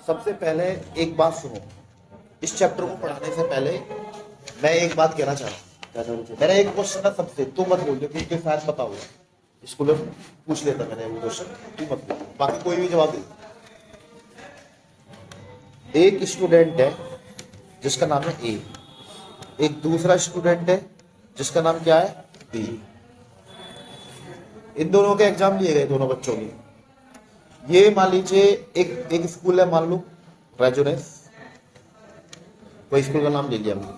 सबसे पहले एक बात सुनो, इस चैप्टर को पढ़ाने से पहले मैं एक बात कहना चाह रहा हूँ। मेरा एक क्वेश्चन है सबसे, तू मत बोल क्योंकि शायद पता होगा, स्कूल में पूछ लेता मैंने वो क्वेश्चन, तू मत बोल, बाकी कोई भी जवाब दे। एक स्टूडेंट है जिसका नाम है ए, एक दूसरा स्टूडेंट है जिसका नाम क्या है बी। इन दोनों के एग्जाम लिए गए, दोनों बच्चों के। ये मान लीजिए एक स्कूल है, मान लो रेजोनेंस, कोई स्कूल का नाम ले लिया हमने,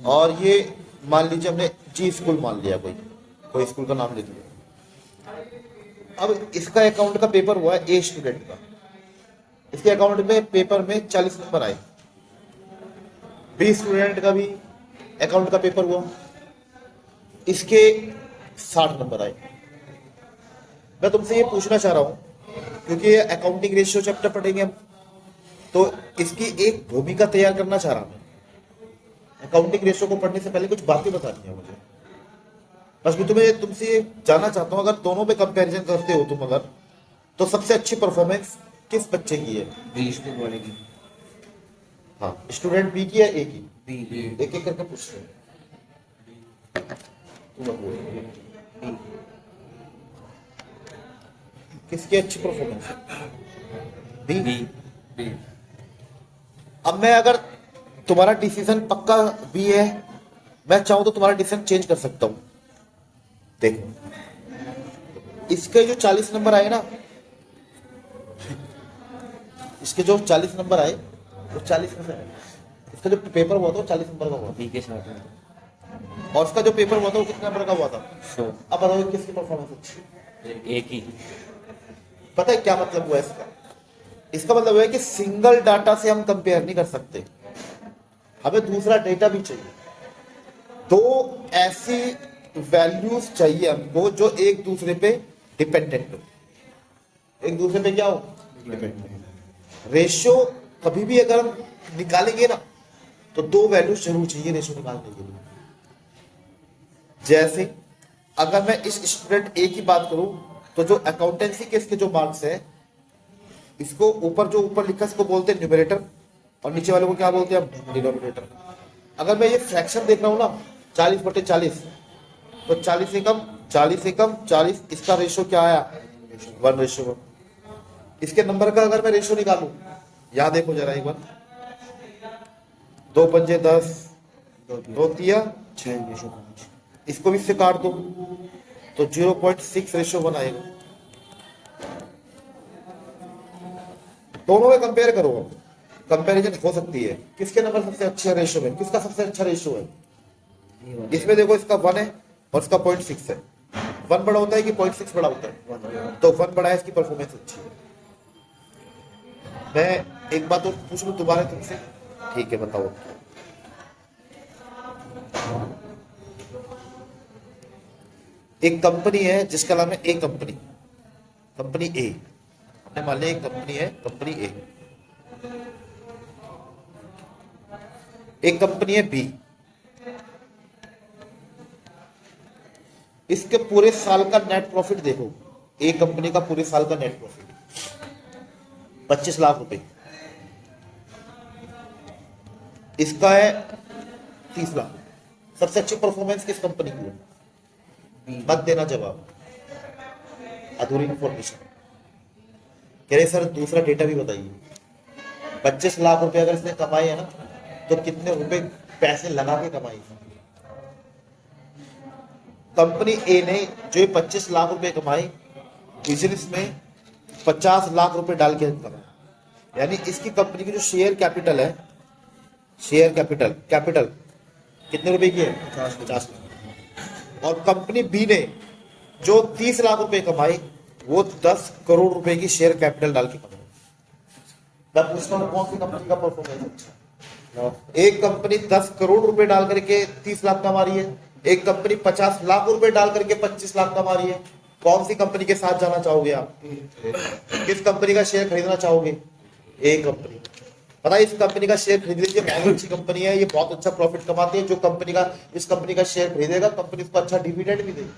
और ये मान लीजिए हमने जी स्कूल मान लिया, कोई स्कूल का नाम ले लिया। अब इसका अकाउंट का पेपर हुआ है ए स्टूडेंट का, इसके अकाउंट में पेपर में 40 नंबर आए। बी स्टूडेंट का भी अकाउंट का पेपर हुआ, इसके 60 नंबर आए। मैं तुमसे ये पूछना चाह रहा हूं, क्योंकि ये अकाउंटिंग रेशियो चैप्टर पढ़ेंगे हम, तो इसकी एक भूमिका तैयार करना चाह रहा हूं। अकाउंटिंग रेशियो को पढ़ने से पहले कुछ बातें बतानी है मुझे, बस मैं तुम्हें तुमसे जानना चाहता हूं, अगर दोनों पे कंपैरिजन करते हो तुम अगर, तो सबसे अच्छी परफॉर्मेंस किस बच्चे की है? बी स्कूल वाले की। हाँ, स्टूडेंट बी की या ए की? बी। एक एक करके पूछते हैं। किसकी अच्छी परफॉर्मेंस है? बी। बी। अब मैं अगर तुम्हारा डिसीजन पक्का बी है, मैं चाहूं तो तुम्हारा डिसीजन चेंज कर सकता हूं। देखो, इसके जो 40 नंबर आए ना, इसके जो 40 नंबर आए वो 40 में से, इसका जो पेपर हुआ था वो 40 नंबर का हुआ बी के साथ में। था, और उसका जो पेपर हुआ था वो कितने नंबर का हुआ था? 100। अब बताओ किसकी परफॉर्मेंस अच्छी? एक ही। पता है क्या मतलब हुआ इसका? इसका मतलब हुआ है कि सिंगल डाटा से हम कंपेयर नहीं कर सकते, हमें दूसरा डेटा भी चाहिए। दो ऐसी वैल्यूज चाहिए हमको जो एक दूसरे पे डिपेंडेंट हो। एक दूसरे पे क्या हो? डिपेंडेंट। रेशियो कभी भी अगर हम निकालेंगे ना, तो दो वैल्यूज जरूर चाहिए रेशियो निकालने के लिए। जैसे अगर मैं इस स्टूडेंट ए की बात करूं, तो जो अकाउंटेंसी के इसके जो मार्क्स है, इसको ऊपर जो ऊपर लिखा इसको बोलते हैं न्यूमरेटर, और नीचे वाले को क्या बोलते हैं हम? डिनोमिनेटर। अगर मैं ये फ्रैक्शन देख रहा हूं ना, 40/40, तो 40 से कम 40, इसका रेशियो क्या आया? 1:1। इसके नंबर का अगर मैं रेशियो निकालूं, यहां देखो जरा एक बार, 2 पंजे 10, 2 तिया 6। इसको भी इससे काट दो तो 0.6:1 आएगा। दोनों में कंपेयर करो, कंपैरिजन हो सकती है किसके नंबर सबसे अच्छे रेशियो में, किसका सबसे अच्छा रेशियो है। इसमें देखो इसका 1 है और इसका 0.6 है। 1 बड़ा होता है कि 0.6 बड़ा होता है? तो 1 बड़ा है, इसकी परफॉर्मेंस अच्छी है। मैं एक बात और पूछ लूं दोबारा तुमसे, ठीक है बताओ। एक कंपनी है जिसका नाम है ए कंपनी, कंपनी ए, हमने मान लिया एक कंपनी है, कंपनी ए। एक कंपनी है बी, इसके पूरे साल का नेट प्रॉफिट देखो, ए कंपनी का पूरे साल का नेट प्रॉफिट 25 लाख रुपए, इसका है 30 लाख। सबसे अच्छी परफॉर्मेंस किस कंपनी की है? मत देना जवाब, अधूरी इंफॉर्मेशन। कह रहे सर दूसरा डेटा भी बताइए। 25 लाख रुपए अगर इसने कमाए है ना, तो कितने रुपए पैसे लगा के कमाई? कंपनी ए ने जो 25 लाख रुपए कमाए, बिजनेस में 50 लाख रुपए डाल के कमाए, यानी इसकी कंपनी की जो शेयर कैपिटल है, शेयर कैपिटल कितने रुपए की है? 50 लाख। और कंपनी बी ने जो 30 लाख रुपए कमाए, वो 10 करोड़ रुपए की शेयर कैपिटल डाल के कमाए। मैं पूछता हूं कौन सी कंपनी का परफॉर्मेंस अच्छा? एक कंपनी 10 करोड़ रुपए डाल करके 30 लाख कमा रही है, एक कंपनी 50 लाख रुपए डाल करके 25 लाख कमा रही है। कौन सी कंपनी के साथ जाना चाहोगे आप? किस कंपनी का शेयर खरीदना चाहोगे? ए कंपनी। पता है इस कंपनी का शेयर खरीद लीजिए, बहुत अच्छी कंपनी है, ये बहुत अच्छा प्रॉफिट कमाती है। जो कंपनी का इस कंपनी का शेयर खरीदेगा, कंपनी उसको अच्छा डिविडेंड भी देगी।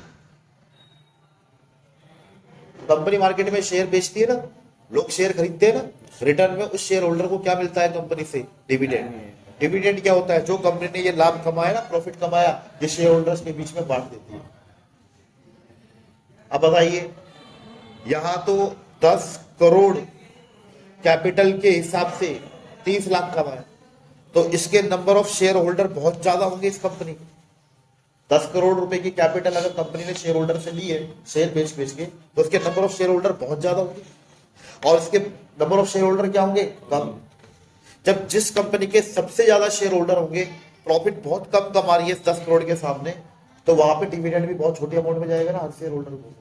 कंपनी मार्केट में शेयर बेचती है ना, लोग शेयर खरीदते हैं ना, रिटर्न में उस शेयर होल्डर को क्या मिलता है कंपनी से? डिविडेंड। डिविडेंड क्या होता है? जो कंपनी ने ये लाभ कमाया ना, प्रॉफिट कमाया, ये शेयर होल्डर्स के बीच में बांट देती है। अब बताइए, यहां तो 10 करोड़ कैपिटल के हिसाब से 30 लाख कमाया, तो इसके नंबर ऑफ शेयर होल्डर बहुत ज्यादा होंगे इस कंपनी। 10 करोड़ रुपए की कैपिटल अगर कंपनी ने शेयर होल्डर से ली है, शेयर बेच बेच के, तो उसके नंबर ऑफ शेयर होल्डर बहुत ज्यादा होंगे। और इसके नंबर ऑफ शेयर होल्डर क्या होंगे? कम। जब जिस कंपनी के सबसे ज्यादा शेयर होल्डर होंगे, प्रॉफिट बहुत कम कमा रही है 10 करोड़ के सामने, तो वहां पे डिविडेंड भी बहुत छोटी अमाउंट में जाएगा ना हर शेयर होल्डर को,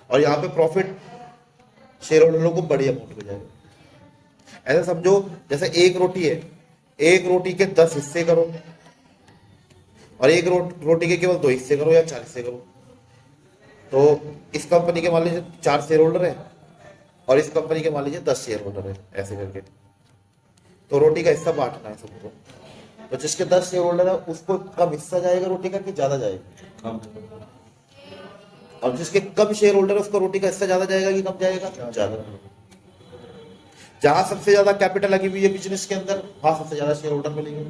और यहाँ पे प्रॉफिट शेयर होल्डरों को बड़ी अमाउंट में जाएगा। ऐसा समझो जैसे एक रोटी है, एक रोटी के 10 हिस्से करो, और एक रोटी के केवल 2 हिस्से करो या 4 हिस्से करो, तो इस कंपनी के मान लीजिए 4 शेयर होल्डर है, और इस कंपनी के मान लीजिए 10 शेयर होल्डर है, ऐसे करके तो रोटी का हिस्सा बांटना है सबको। तो जिसके 10 शेयर होल्डर है उसको कम हिस्सा जाएगा रोटी का कि ज्यादा जाएगा? कम। और जिसके कम शेयर होल्डर है उसको रोटी का हिस्सा ज्यादा जाएगा कि कम जाएगा? ज्यादा। जहां सबसे ज्यादा कैपिटल लगी हुई है बिजनेस के अंदर, वहां सबसे ज्यादा शेयर होल्डर मिलेंगे।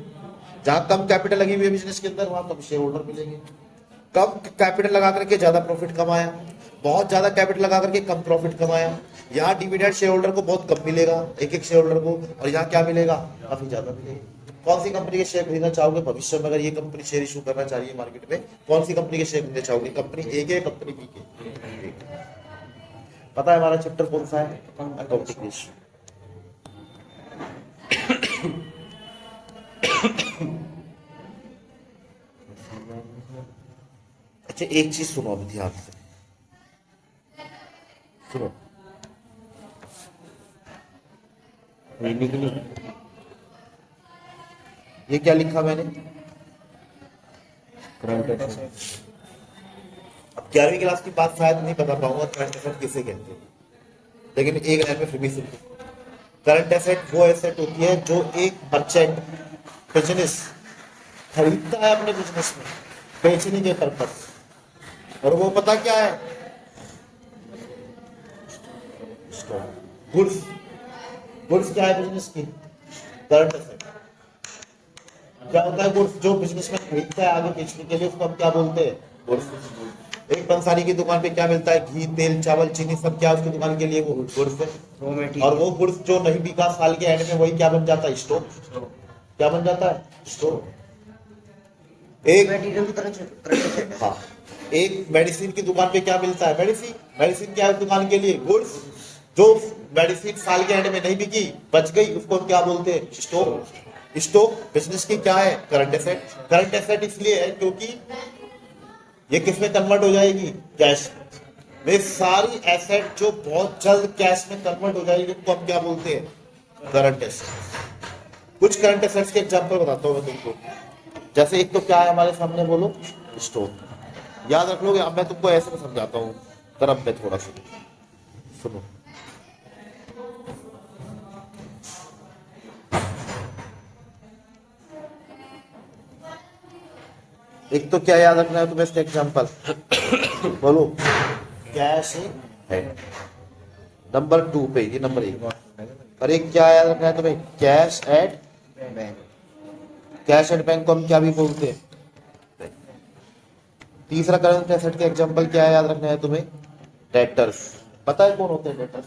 जहां कम कैपिटल लगी हुई है बिजनेस के अंदर, वहां कम शेयर होल्डर मिलेंगे। कम कैपिटल लगा करके ज्यादा प्रॉफिट कमाया, बहुत ज्यादा कैपिटल लगा करके कम प्रॉफिट कमाया। यहाँ डिविडेंड शेयर होल्डर को बहुत कम मिलेगा, एक शेयर होल्डर को, और यहाँ क्या मिलेगा? काफी ज्यादा मिलेगा। कौन सी कंपनी के शेयर खरीदना चाहोगे भविष्य में? अगर ये कंपनी शेयर इशू करना चाह रही है मार्केट में, कौन सी कंपनी के शेयर खरीदना चाहोगे? कंपनी ए के, कंपनी बी के? पता है हमारा चैप्टर कौन सा है? Accounting ratio. अच्छा, एक चीज सुनो अभी ध्यान से सुनो। ये क्या लिखा मैंने? Current asset. अब 11वीं क्लास की बात शायद नहीं बता पाऊंगा करंट एसेट किसे कहते हैं, लेकिन एक लाइन में फिर भी सुन। करंट एसेट वो एसेट होती है जो एक मर्चेंट बिजनेस खरीदता है अपने बिजनेस में बेचने के पर्पस, और वो पता क्या है? गुड्स। गुड्स क्या है बिजनेस की? Current asset. क्या होता है गुड्स? जो बिजनेस में खरीदता है आगे बेचने के लिए, उसको हम क्या बोलते हैं? गुड्स। एक पंसारी की दुकान पे क्या मिलता है? घी, तेल, चावल, चीनी, सब क्या उसकी दुकान के लिए? वो गुड्स है। और वो गुड्स जो नहीं बिका साल के एंड में, वही क्या बन जाता है? स्टॉक। क्या बन जाता है? स्टॉक। एक मटेरियल की तरह। हाँ, एक मेडिसिन की दुकान पे क्या मिलता है? मेडिसिन। मेडिसिन क्या है उस दुकान के लिए? गुड्स। जो मेडिसिन साल के एंड में नहीं बिकी, बच गई, उसको हम क्या बोलते हैं? स्टॉक। स्टॉक बिजनेस की क्या है? Current asset. करंट एसेट इसलिए है क्योंकि ये किस में कन्वर्ट हो जाएगी? कैश में। सारी एसेट जो बहुत जल्द कैश में कन्वर्ट हो जाएगी, उसको हम क्या बोलते हैं? Current asset. कुछ करंट एसेट्स के एग्जांपल बताता हूं मैं तुमको। जैसे एक तो क्या है हमारे सामने, बोलो? स्टॉक। याद रख लोगे? अब मैं तुमको ऐसे में समझाता हूँ, तरफ में थोड़ा सा सुनो। एक तो क्या याद रखना है तुम्हें इसका एग्जांपल? बोलो। कैश है नंबर 2 पे, ये नंबर 1। और एक क्या याद रखना है तुम्हें? Cash at bank. Cash at bank को हम क्या भी बोलते हैं? तीसरा करंट एसेट का एग्जांपल क्या है याद रखना है तुम्हें? डेटर्स। पता है कौन होते हैं डेटर्स?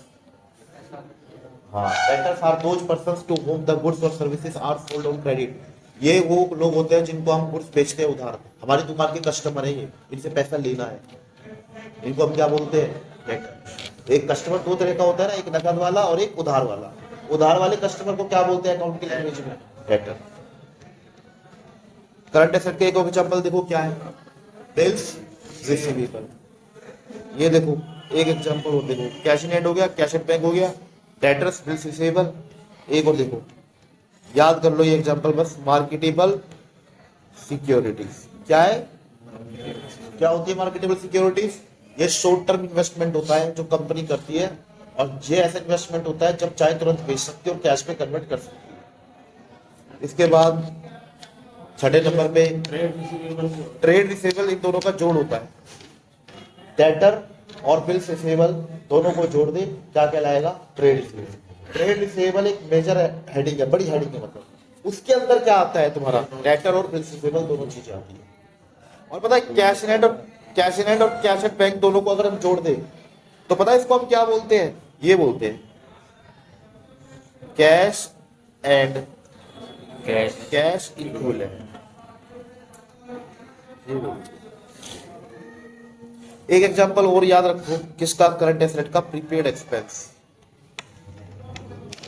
हाँ, debtors are those persons to whom the goods और services are sold on credit. ये वो लोग होते हैं जिनको हम गुड्स बेचते हैं उधार। हमारी दुकान के कस्टमर है ये, इनसे पैसा लेना है, इनको हम क्या बोलते हैं? डेटर। एक कस्टमर 2 तरह का होता है ना, एक नकद वाला और एक उधार वाला। उधार वाले कस्टमर को क्या बोलते हैं अकाउंट की लैंग्वेज में? डेटर। करंट एसेट के एक एग्जांपल देखो क्या है? Bills receivable. ये देखो एक एग्जांपल और देखो, कैश इन हैंड हो गया, कैश एट बैंक हो गया, डेटर्स, बिल्स रिसीवेबल। एक और देखो, याद कर लो ये एग्जांपल बस। Marketable securities. क्या है? क्या होती है मार्केटेबल सिक्योरिटीज? ये शॉर्ट टर्म इन्वेस्टमेंट होता है जो कंपनी करती है, और ये ऐसा इन्वेस्टमेंट होता है जब चाहे तुरंत बेच सकती है और कैश में कन्वर्ट कर सकती है। इसके बाद छठे नंबर पे ट्रेड रिसीवेबल। इन दोनों का जोड़ होता है। डेटर और बिल्स रिसीवेबल दोनों को जोड़ दे, क्या कहलाएगा? Trade receivable. ट्रेड रिसीवेबल एक मेजर हेडिंग है, बड़ी हेडिंग है, मतलब उसके अंदर क्या आता है तुम्हारा डेटर और बिल्स रिसीवेबल दोनों चीजें आती है। और पता है कैश इन हैंड और कैश एट बैंक दोनों को अगर हम जोड़ दें तो पता है इसको हम क्या बोलते हैं? ये बोलते हैं कैश एंड कैश इक्विवेलेंट। एक एग्जांपल और याद रखो किसका? करंट एसेट का, प्रीपेड एक्सपेंस।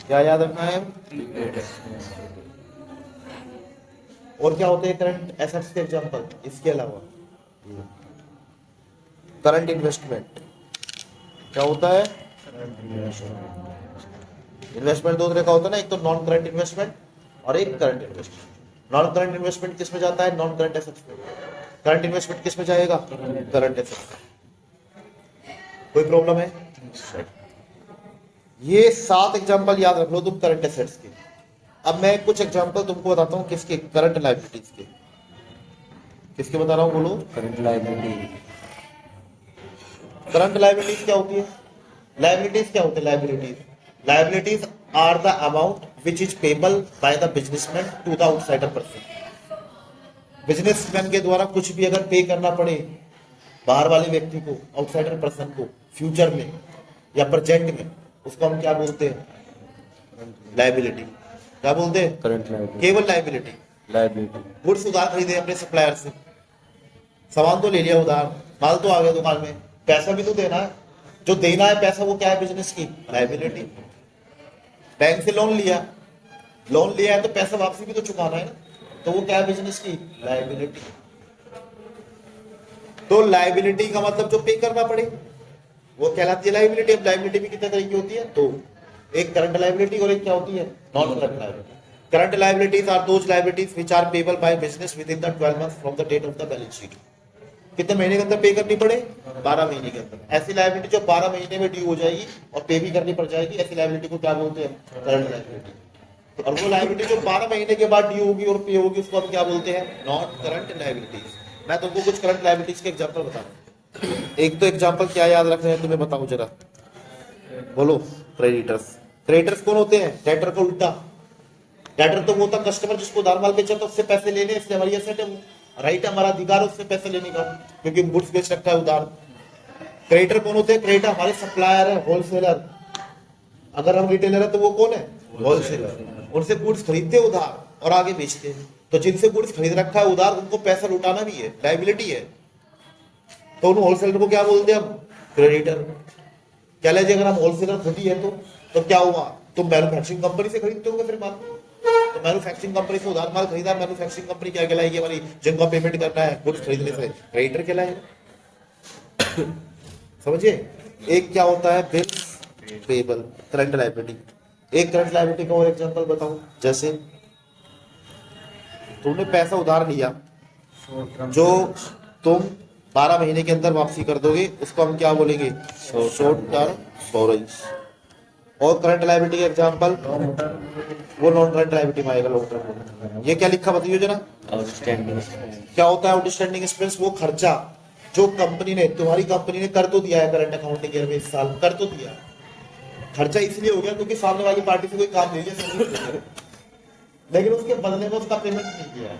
क्या याद रखना है? और क्या होते हैं करंट एसेट्स के एग्जांपल इसके अलावा? Current investment. क्या होता है? इन्वेस्टमेंट दो तरह का होता है ना, एक तो नॉन करंट इन्वेस्टमेंट और एक current investment. Non current investment किस में जाता है? नॉन करंट एसेट्स में। करंट इन्वेस्टमेंट किस में जाएगा? Current assets. कोई प्रॉब्लम है? ये 7 एग्जांपल याद रख लो तुम करंट एसेट्स के। अब मैं कुछ एग्जांपल तुमको बताता हूं किसके? करंट लायबिलिटीज के। किसके बता रहा हूं? बोलो। Current liability. करंट लायबिलिटीज क्या होती है? लायबिलिटीज क्या होते हैं? Liabilities are the amount which is payable by the businessman to the outsider person. Businessman के द्वारा कुछ भी अगर पे करना पड़े बाहर वाले व्यक्ति को, आउटसाइडर पर्सन को, फ्यूचर में या प्रेजेंट में, उसको हम क्या बोलते हैं? लायबिलिटी। क्या बोलते हैं? Current liability. केवल लायबिलिटी। गुड्स उधार खरीदे अपने सप्लायर से, सामान तो ले लिया उधार, माल तो आ गया दुकान में, पैसा भी तो देना है। जो देना है पैसा वो क्या है? बिजनेस की लायबिलिटी। बैंक से लोन लिया है तो पैसा वापसी भी तो चुकाना है ना, तो वो क्या है? बिजनेस की लायबिलिटी। तो लायबिलिटी का मतलब जो पे करना पड़े वो कहलाती है लायबिलिटी। अब लायबिलिटी भी कितने तरह की होती है? तो एक करंट लायबिलिटी और एक क्या होती है? Non current liability. Current liabilities are those liabilities which are payable by business within the 12 months from the date of the balance sheet. कितने महीने के अंदर पे करनी पड़े? 12 महीने के अंदर। ऐसी लायबिलिटी जो 12 महीने में ड्यू हो जाएगी और पे भी करनी पड़ जाएगी, ऐसी लायबिलिटी को क्या बोलते हैं? Current liability. और वो लायबिलिटी जो 12 महीने के बाद ड्यू होगी और पे होगी उसको हम क्या बोलते हैं? Non current liabilities. मैं तुमको कुछ करंट लायबिलिटीज के एग्जांपल बताऊं। एक तो एग्जांपल क्या याद रखना है तुम्हें बताऊं जरा, बोलो। क्रेडिटर्स कौन होते हैं? डेटर का उल्टा। डेटर तो वो होता कस्टमर जिसको उधार माल बेचा तो उससे पैसे लेने, इसलिए हमारी एसेट है वो, राइट है, हमारा अधिकार है उससे पैसे लेने का, क्योंकि गुड्स बेच रखा है उधार। क्रेडिटर कौन होते हैं? क्रेडिटर हमारे सप्लायर है, होलसेलर। अगर हम रिटेलर है तो वो कौन है? होलसेलर। उनसे गुड्स खरीदते उधार और आगे बेचते हैं। तो जिनसे गुड्स खरीद रखा है उधार, उनको पैसा लौटाना भी है, लायबिलिटी है। तो उन होलसेलर को क्या बोलते हैं हम? क्रेडिटर। क्या लीजिए, अगर हम होलसेलर खुद ही है तो क्या हुआ? तुम मैन्युफैक्चरिंग कंपनी से खरीदते होंगे फिर माल, तो मैन्युफैक्चरिंग कंपनी से उधार माल खरीदा, मैन्युफैक्चरिंग कंपनी क्या कहलाएगी? हमारी जिनको पेमेंट करना है गुड्स खरीदने से, क्रेडिटर कहलाएगा। समझिए। एक क्या होता है? Bills payable, current liability. एक करंट लायबिलिटी का और एग्जांपल बताऊं, जैसे तुमने पैसा उधार लिया जो तुम 12 महीने के अंदर वापसी कर दोगे, उसको हम क्या बोलेंगे? Short term borrowings. और करंट लायबिलिटी का एग्जांपल वो नॉन करंट लायबिलिटी में आएगा, लॉन्ग टर्म। ये क्या लिखा बताइए जरा। क्या होता है आउटस्टैंडिंग एक्सपेंस? वो खर्चा जो कंपनी ने, तुम्हारी कंपनी ने कर तो दिया है करंट अकाउंटिंग ईयर में, इस साल कर तो दिया, खर्चा इसलिए हो गया क्योंकि सामने वाली पार्टी से कोई काम ले लिया, लेकिन उसके बदले में उसका पेमेंट नहीं किया है।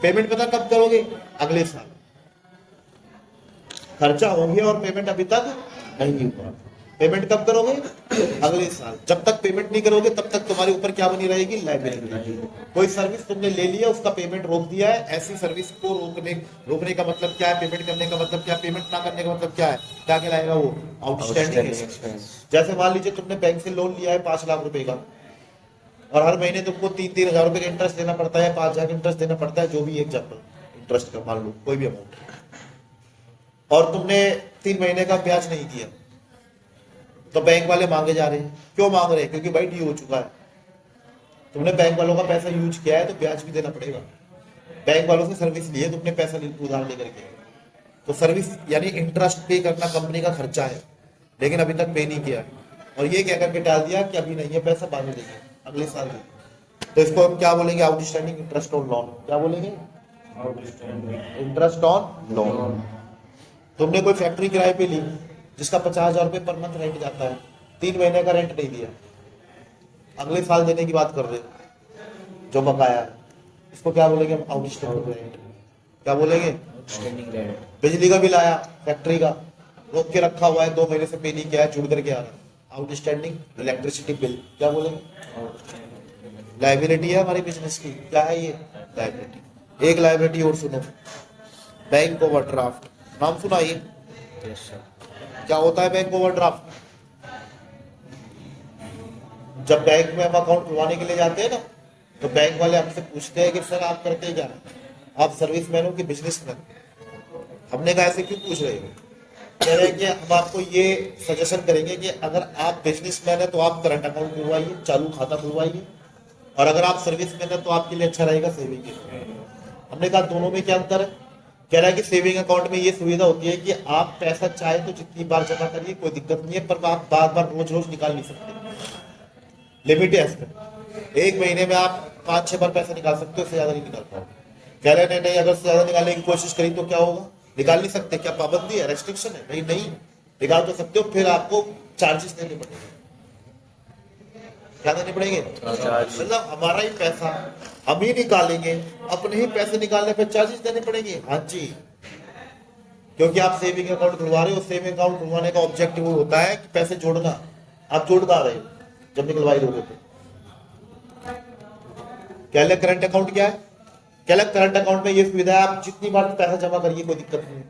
पेमेंट पता कब करोगे? अगले साल। खर्चा हो गया और पेमेंट अभी तक नहीं हुआ। पेमेंट कब करोगे? अगले साल। जब तक पेमेंट नहीं करोगे तब तक तुम्हारे ऊपर क्या बनी रहेगी? लायबिलिटी। कोई सर्विस तुमने ले लिया, उसका पेमेंट रोक दिया है, ऐसी सर्विस को रोकने का मतलब क्या है? पेमेंट करने का मतलब क्या? पेमेंट ना करने का मतलब क्या है? क्या कहलाएगा वो? Outstanding expense. जैसे मान लीजिए तुमने बैंक से लोन लिया है 5 लाख रुपए का, और हर महीने तुमको 3-3 हजार रुपए का इंटरेस्ट देना पड़ता है, 5 हजार का इंटरेस्ट देना पड़ता है, जो भी एग्जाम्पल इंटरेस्ट का मान लो कोई भी अमाउंट, और तुमने 3 महीने का ब्याज नहीं दिया, तो बैंक वाले मांगे जा रहे हैं। क्यों मांग रहे हैं? क्योंकि भाई ड्यू हो चुका है, तुमने बैंक वालों का पैसा यूज किया है तो ब्याज भी देना पड़ेगा। बैंक वालों से सर्विस ली है तुमने, पैसा उधार लेकर के, तो सर्विस यानी इंटरेस्ट पे करना कंपनी का खर्चा है, लेकिन अभी तक पे नहीं किया, और ये कह करके टाल दिया कि अभी नहीं है पैसा, बाद में देंगे, अगले साल देंगे। तो इसको हम क्या बोलेंगे? Outstanding interest on loan. क्या बोलेंगे? Interest on loan. तुमने कोई फैक्ट्री किराए पे ली जिसका 50 हजार रुपये पर मंथ रेंट जाता है, 3 महीने का रेंट नहीं दिया, अगले साल देने की बात कर रहे हो जो बकाया है, इसको क्या बोलेंगे हम? Outstanding rent. क्या बोलेंगे? Outstanding rent. बिजली का बिल आया फैक्ट्री का, रोक के रखा हुआ है, 2 महीने से पे नहीं किया है, जुड़ करके आ रहा है, आउटस्टैंडिंग इलेक्ट्रिसिटी बिल। क्या बोलेंगे? लाइबिलिटी है हमारी बिजनेस की। क्या है ये? लाइबिलिटी। एक लाइबिलिटी और सुनो, बैंक ओवरड्राफ्ट। नाम सुना ये? Yes sir. क्या होता है बैंक ओवरड्राफ्ट? जब बैंक में हम अकाउंट खुलवाने के लिए जाते हैं ना, तो बैंक वाले आपसे पूछते हैं कि सर आप करते क्या हैं? आप सर्विसमैन हो कि बिजनेसमैन? हमने कहा ऐसे क्यों पूछ रहे हो? कह रहे हैं कि हम आपको ये सजेशन करेंगे कि अगर आप बिजनेसमैन है तो आप करंट अकाउंट खुलवाइए, चालू खाता खुलवाइए, और अगर आप सर्विसमैन है तो आपके लिए अच्छा रहेगा सेविंग अकाउंट। हमने कहा दोनों में क्या अंतर है? कह रहा है कि सेविंग अकाउंट में ये सुविधा होती है कि आप पैसा चाहे तो जितनी बार जमा करिए, कोई दिक्कत नहीं है, पर आप बार बार रोज रोज निकाल नहीं सकते, लिमिट है इसमें। एक महीने में आप 5-6 बार पैसा निकाल सकते हो, उससे ज्यादा नहीं निकाल पाओगे। कह रहे नहीं, अगर से ज्यादा निकालने की कोशिश करी तो क्या होगा? निकाल नहीं सकते। क्या पाबंदी है, रेस्ट्रिक्शन है? नहीं नहीं, निकाल तो सकते हो, फिर आपको चार्जेस देने पड़ेंगे। क्या देने पड़ेंगे? मतलब हमारा ही पैसा हम ही निकालेंगे, अपने ही पैसे निकालने पर चार्जेस देने पड़ेंगे। हाँ जी, क्योंकि आप सेविंग अकाउंट खुलवा रहे हो। सेविंग अकाउंट खुलवाने का ऑब्जेक्टिव होता है कि पैसे जोड़ना। आप जोड़ पा रहे हो जब निकलवाई दोगे तो। क्या अलग करंट अकाउंट क्या है? क्या अलग करंट अकाउंट में ये सुविधा है, आप जितनी बार पैसा जमा करिए कोई दिक्कत नहीं है,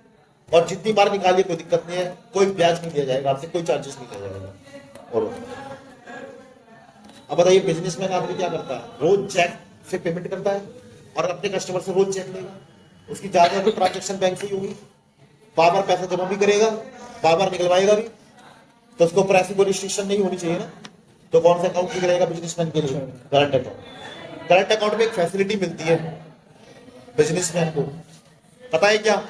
और जितनी बार निकालिए कोई दिक्कत नहीं है, कोई ब्याज नहीं दिया जाएगा आपसे, कोई चार्जेस नहीं दिया जाएगा। और अब बताइए बिजनेसमैन आदमी क्या करता है? रोज चेक से पेमेंट करता है और अपने कस्टमर से रोज चेक लेगा। उसकी ज्यादा तो ट्रांजेक्शन बैंक से ही होगी, बार बार पैसा जमा भी करेगा, बार बार निकलवाएगा भी, तो उसके ऊपर ऐसी कोई रिस्ट्रिक्शन नहीं होनी चाहिए ना। तो कौन सा अकाउंट ठीक रहेगा बिजनेसमैन के लिए? Current account. करंट अकाउंट में एक फैसिलिटी मिलती है बिजनेसमैन को, पता है क्या?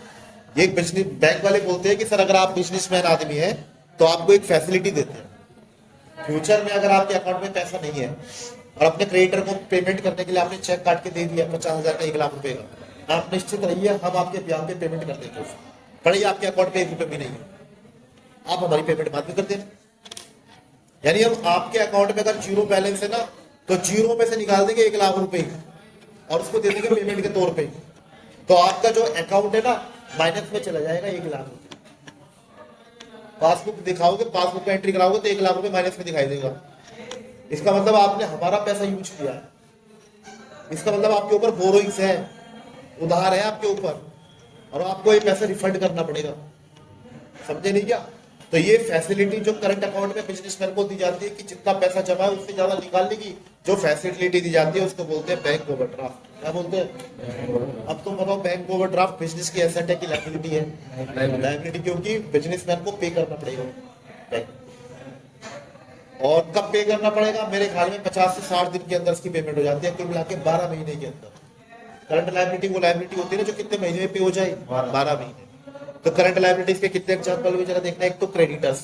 ये बिजनेस बैंक वाले बोलते हैं कि सर अगर आप बिजनेसमैन आदमी है तो आपको एक फैसिलिटी देते हैं। फ्यूचर में अगर आपके अकाउंट में पैसा नहीं है और अपने क्रेडिटर को पेमेंट करने के लिए आपने चेक काट के दे दिया 50,000 का, 1 लाख रुपए का, आप निश्चित रहिए हम आपके ब्याज पे पेमेंट कर देंगे। पढ़िए आपके अकाउंट में 1 रुपए भी नहीं है, आप हमारी पेमेंट बाद में कर देना। यानी हम आपके अकाउंट में अगर जीरो बैलेंस है ना, तो जीरो में से निकाल देंगे 1 लाख रुपए और उसको दे देंगे पेमेंट के तौर पे। तो आपका जो अकाउंट है ना माइनस में चला जाएगा 1 लाख रुपए। पासबुक दिखाओगे, पासबुक में एंट्री कराओगे तो 1 लाख रुपए माइनस में दिखाई देगा। इसका मतलब आपने हमारा पैसा यूज किया है, इसका मतलब आपके ऊपर बोरोइंग्स है, उधार है आपके ऊपर, और आपको ये पैसा रिफंड करना पड़ेगा। समझे नहीं क्या? तो ये फैसिलिटी जो करंट अकाउंट में बिजनेसमैन को दी जाती है कि जितना पैसा जमा है उससे ज्यादा निकालने की जो फैसिलिटी दी जाती है उसको बोलते हैं बैंक ओवरड्राफ्ट। क्या बोलते हैं? अब तुम बताओ, बैंक ओवरड्राफ्ट बिजनेस की एसेट है कि लायबिलिटी है? लायबिलिटी, क्योंकि बिजनेसमैन को पे करना पड़ेगा बैंक। और कब पे करना पड़ेगा? मेरे ख्याल में 50 से 60 दिन के अंदर इसकी पेमेंट हो जाती है, कुल मिला के 12 महीने के अंदर। करंट लायबिलिटी वो लायबिलिटी होती है ना जो कितने महीने में पे हो जाए? 12 महीने। तो करंट लायबिलिटीज के कितने एग्जांपल में जरा देखना। एक तो क्रेडिटर्स,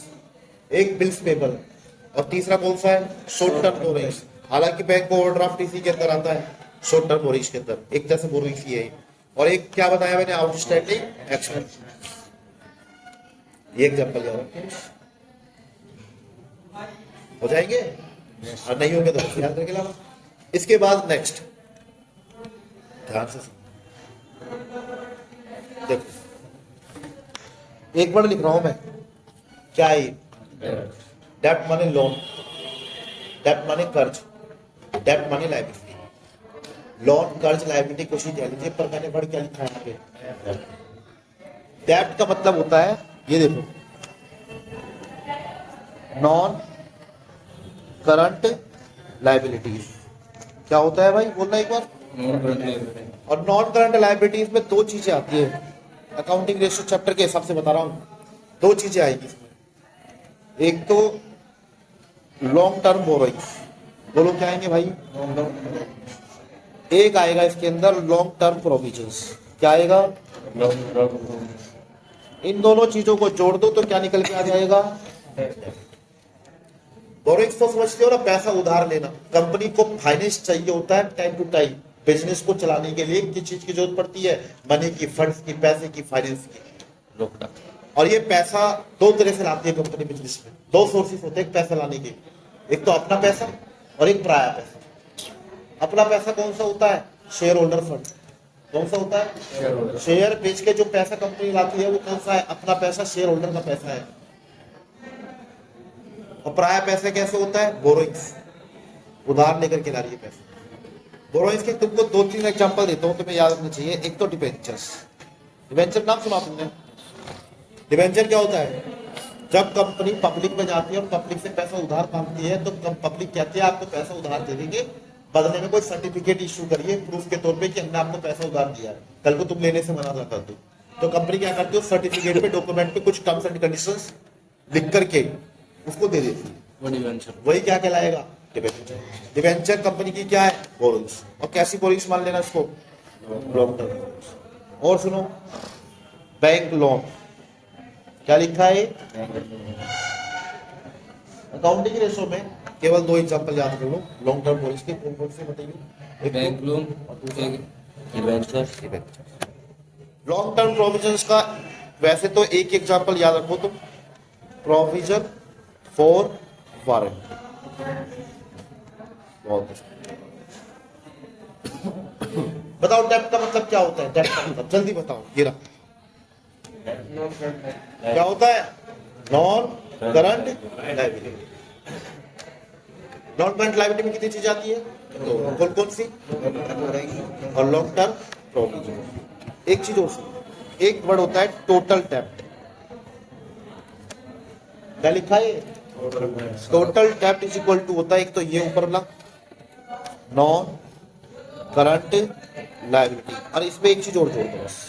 एक बिल्स पेबल, और तीसरा कौन सा है? Short term borrowings. हालांकि बैंक ओवरड्राफ्ट इसी के अंदर आता है, शॉर्ट टर्म बोरोइंग्स के अंदर, एक तरह से बोरोइंग्स ही है। और एक क्या बताया मैंने? Outstanding expense. ये एग्जांपल याद हो जाएंगे, और नहीं होंगे तो याद करके लाओ। इसके बाद नेक्स्ट ध्यान से देखो, एक वर्ड लिख रहा हूं मैं, क्या है? डेट माने लोन, डेट माने कर्ज, डेट माने लायबिलिटी। लोन, कर्ज, लायबिलिटी कुछ ही कह लीजिए, पर मैंने वर्ड क्या लिखा है यहाँ पे? डेट का मतलब होता है, ये देखो, नॉन करंट लायबिलिटीज। क्या होता है भाई, बोलना एक बार। और नॉन करंट लायबिलिटीज में 2 चीजें आती है, अकाउंटिंग रेशियो चैप्टर के हिसाब से बता रहा हूं। 2 चीजें आएगी इसमें। एक तो लॉन्ग टर्म बोरोइंग्स, बोलो क्या आएंगे भाई? एक आएगा इसके अंदर लॉन्ग टर्म प्रोविजंस। क्या आएगा? इन दोनों चीजों को जोड़ दो तो क्या निकल के आ जाएगा? बोरोइंग्स तो समझते हो ना, पैसा उधार लेना। कंपनी को फाइनेंस चाहिए होता है टाइम टू टाइम, बिजनेस को चलाने के लिए किस चीज की जरूरत पड़ती है? मनी की, फंड्स की, पैसे की, फाइनेंस की। और ये पैसा 2 तरह से लाती है कंपनी बिजनेस में। 2 सोर्सेस होते हैं पैसा लाने के, एक तो अपना पैसा और एक पराया पैसा। अपना पैसा कौन सा होता है? Share holder fund. कौन सा होता है? शेयर बेच के जो पैसा कंपनी लाती है वो कौन सा है? अपना पैसा, शेयर होल्डर का पैसा है। और पराया पैसा कैसे होता है? बोरोइंग्स, उधार लेकर के ला रही है पैसा। बोरोइंग्स के तुमको 2-3 एग्जांपल देता हूं, तुम्हें याद रखना चाहिए। एक तो डिबेंचर्स। डिबेंचर नाम सुना तुमने? डिबेंचर क्या होता है? जब कंपनी पब्लिक में जाती है और पब्लिक से पैसा उधार मांगती है तो पब्लिक कहती है आपको पैसा उधार दे देंगे, बदले में कोई सर्टिफिकेट इशू करिए प्रूफ के तौर पे कि हमने आपको पैसा उधार दिया है, कल को तुम लेने से मना ना कर दो। तो कंपनी क्या करती है? उस सर्टिफिकेट पे, डॉक्यूमेंट पे कुछ टर्म्स एंड कंडीशंस लिख करके उसको दे देती है। वही क्या कहलाएगा? डिबेंचर। डिबेंचर कंपनी की क्या है? बोरोइंग्स। और कैसी बोरोइंग्स मान लेना इसको? Long term. और सुनो, बैंक लोन क्या लिखा है? अकाउंटिंग रेशो में केवल 2 एग्जांपल याद कर लो लॉन्ग टर्म बोरोइंग्स के। कौन कौन से बताइए? बैंक लोन और डिबेंचर। लॉन्ग टर्म प्रोविजंस का वैसे तो एक एग्जांपल याद रखो तुम, प्रोविजन फॉर वारंट। बताओ डेब्ट का मतलब क्या होता है? डेब्ट का मतलब जल्दी बताओ। ये रहा क्या होता है? Non current liability. Non current liability में कितनी चीज आती है? तो कौन कौन सी? और लॉन्ग टर्म प्रोविजन। एक चीज और सुनो, एक वर्ड होता है टोटल डेब्ट। क्या लिखा है? टोटल डेब्ट इज इक्वल टू होता है, एक तो ये ऊपर वाला नॉन करंट लायबिलिटी, और इसमें एक चीज और जोड़ दो बस।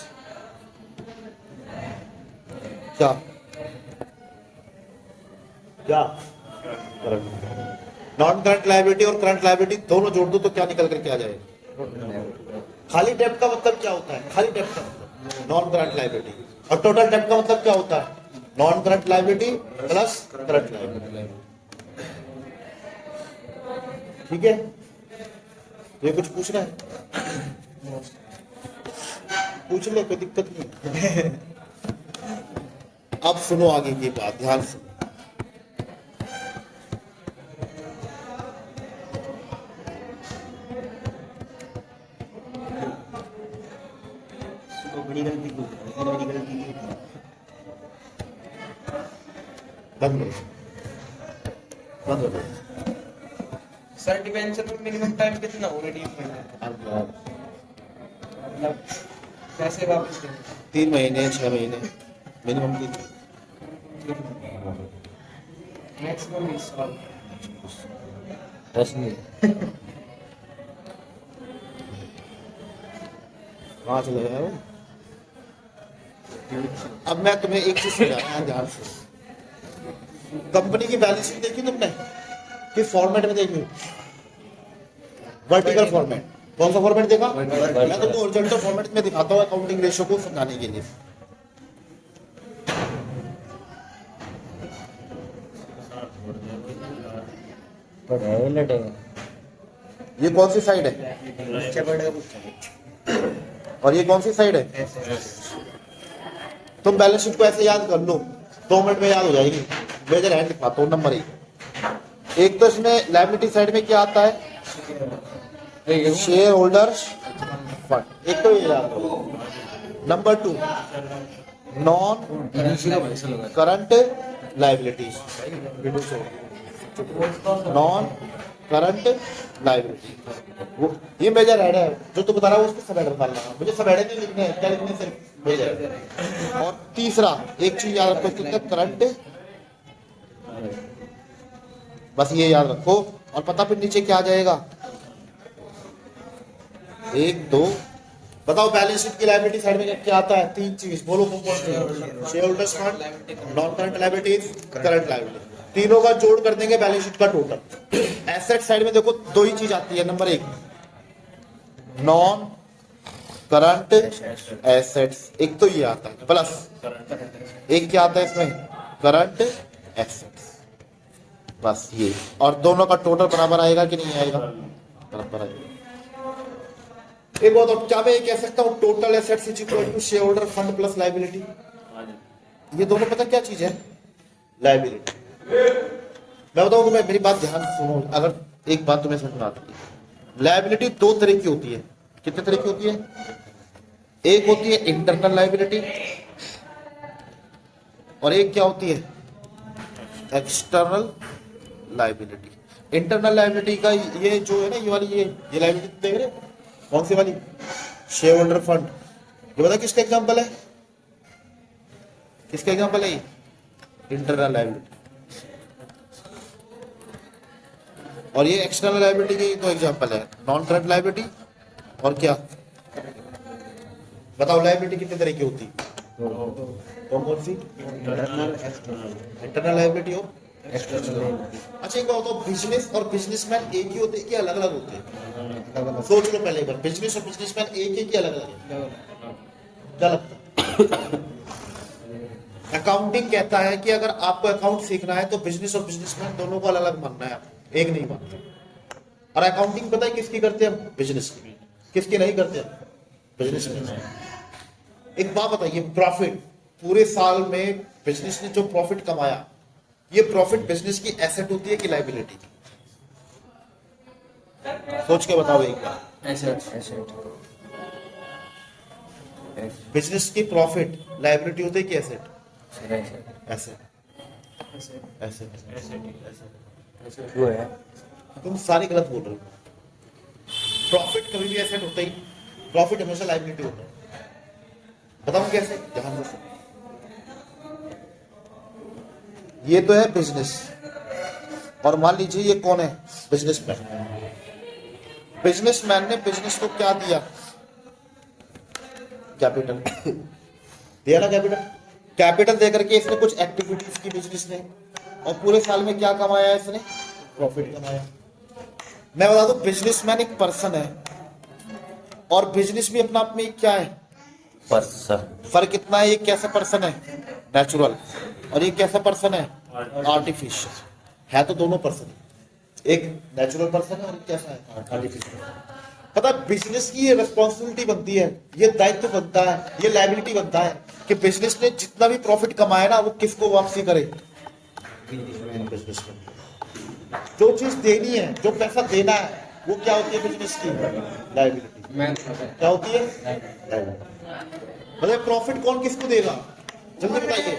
क्या क्या? नॉन करंट लायबिलिटी और करंट लायबिलिटी दोनों जोड़ दो तो क्या निकल करके आ जाएगा? खाली डेब्ट का मतलब क्या होता है? खाली डेब्ट का मतलब नॉन करंट लायबिलिटी। और टोटल डेब्ट का मतलब क्या होता है? Non current liability plus current liability. ठीक है, ये कुछ पूछना है? पूछ ले, कोई दिक्कत नहीं। अब सुनो आगे की बात, ध्यान सुनो। बड़ी गलती की, बड़ी गलती की। बंद करो, बंद करो। सर डिबेंचर में मिनिमम टाइम कितना हो? रिडीममेंट है मतलब पैसे वापस देने 3 महीने 6 महीने मिनिमम 3। मैक्सिमम 20 साल। 10 नहीं। कहाँ चले गए वो? अब मैं तुम्हें एक चीज समझाना है, ध्यान से। कंपनी की बैलेंस शीट देखी तुमने? किस फॉर्मेट में देखी? Vertical format. कौन सा फॉर्मेट देखा? मैं तुमको हॉरिजॉन्टल फॉर्मेट में दिखाता हूँ अकाउंटिंग रेशियो को समझाने के लिए। ये कौन सी साइड है? और ये कौन सी साइड है? तुम बैलेंस शीट को ऐसे याद कर लो, 2 मिनट में याद हो जाएगी। मेजर हैंड दिखाता हूँ। नंबर 1, एक तो इसमें लायबिलिटी साइड में क्या आता है? Share holders fund. एक तो ये याद करो। Number 2, non current liabilities. Non current liability, वो ये मेजर हेड है जो तू बता रहा है, उसको सब हेडर डालना है। मुझे सब हेडर नहीं लिखने हैं, क्या लिखने से मेजर। और तीसरा एक चीज याद रखो, करंट, बस ये याद रखो। और पता फिर नीचे क्या आ जाएगा? 1 2 बताओ बैलेंस शीट की लायबिलिटी साइड में क्या आता है? 3 चीज बोलो। Share holders fund, non current liabilities, current liability. तीनों का जोड़ कर देंगे बैलेंस शीट का टोटल। एसेट साइड में देखो 2 ही चीज आती है। नंबर 1 नॉन करंट एसेट्स, एक तो ये आता है, प्लस एक क्या आता है इसमें? Current assets. बस ये, और दोनों का टोटल बराबर आएगा कि नहीं आएगा? बराबर आएगा। एक बात क्या मैं ये कह सकता हूँ, total assets is equal to shareholder fund plus liability. ये दोनों पता क्या चीज है? लायबिलिटी। मैं बताऊं तुम्हें, मेरी बात ध्यान सुनो। अगर एक बात तुम्हें समझ में आती है, लायबिलिटी दो तरह की होती है। कितने तरह की होती है? एक होती है इंटरनल लायबिलिटी और एक क्या होती है? External liability. इंटरनल लायबिलिटी का ये जो है ना, ये वाली ये लायबिलिटी देख रहे हो? कौन सी वाली? Share holder fund. ये बता किसका एग्जांपल है? किसका एग्जांपल है ये? Internal liability. और ये एक्सटर्नल लायबिलिटी के दो एग्जांपल है, नॉन करंट लायबिलिटी और क्या? बताओ लायबिलिटी कितने तरह की होती है? कौन कौन सी? इंटरनल लायबिलिटी और एक्सटर्नल। अच्छा एक बात बताओ, बिजनेस और बिजनेसमैन एक ही होते हैं कि अलग अलग होते हैं? सोच लो पहले एक बार, बिजनेस और बिजनेसमैन एक ही कि अलग अलग है? क्या लगता है? अकाउंटिंग कहता है कि अगर आपको अकाउंट सीखना है तो बिजनेस और बिजनेसमैन दोनों को अलग अलग मानना है, एक नहीं मानना। और अकाउंटिंग पता है किसकी करते हैं हम? बिजनेस की। किसकी नहीं करते हम? बिजनेस की। एक बात बताइए, प्रॉफिट पूरे साल में बिजनेस ने जो प्रॉफिट कमाया, ये प्रॉफिट बिजनेस की एसेट होती है कि लायबिलिटी की? सोच के बताओ एक बार। एसेट। बिजनेस की प्रॉफिट लायबिलिटी होती है कि एसेट? एसेट। क्यों है? तुम सारे गलत बोल रहे हो। प्रॉफिट कभी भी एसेट होता ही, प्रॉफिट हमेशा लायबिलिटी होता है। बताऊं कैसे? ध्यान से। ये तो है बिजनेस, और मान लीजिए ये कौन है? बिजनेसमैन। बिजनेसमैन ने बिजनेस को क्या दिया? कैपिटल दिया ना, कैपिटल। कैपिटल देकर के इसने कुछ एक्टिविटीज की बिजनेस ने, और पूरे साल में क्या कमाया इसने? प्रॉफिट कमाया। मैं बता दूं, बिजनेसमैन एक पर्सन है और बिजनेस भी अपना आप में क्या है? पर्सन। फर्क कितना है? ये कैसा पर्सन है? नेचुरल। और ये कैसा पर्सन है? आर्टिफिशियल। है तो दोनों पर्सन, एक नेचुरल पर्सन है और एक कैसा है? आर्टिफिशियल। पता है बिजनेस की ये रिस्पॉन्सिबिलिटी बनती है, ये दायित्व बनता है, ये लायबिलिटी बनता है कि बिजनेस ने जितना भी प्रॉफिट कमाया ना, वो किसको वापसी करे? बिजनेस में। जो चीज देनी है, जो पैसा देना है, वो क्या होती है? बिजनेस की लायबिलिटी। क्या होती है? मतलब प्रॉफिट कौन किसको देगा? जल्दी बताइए।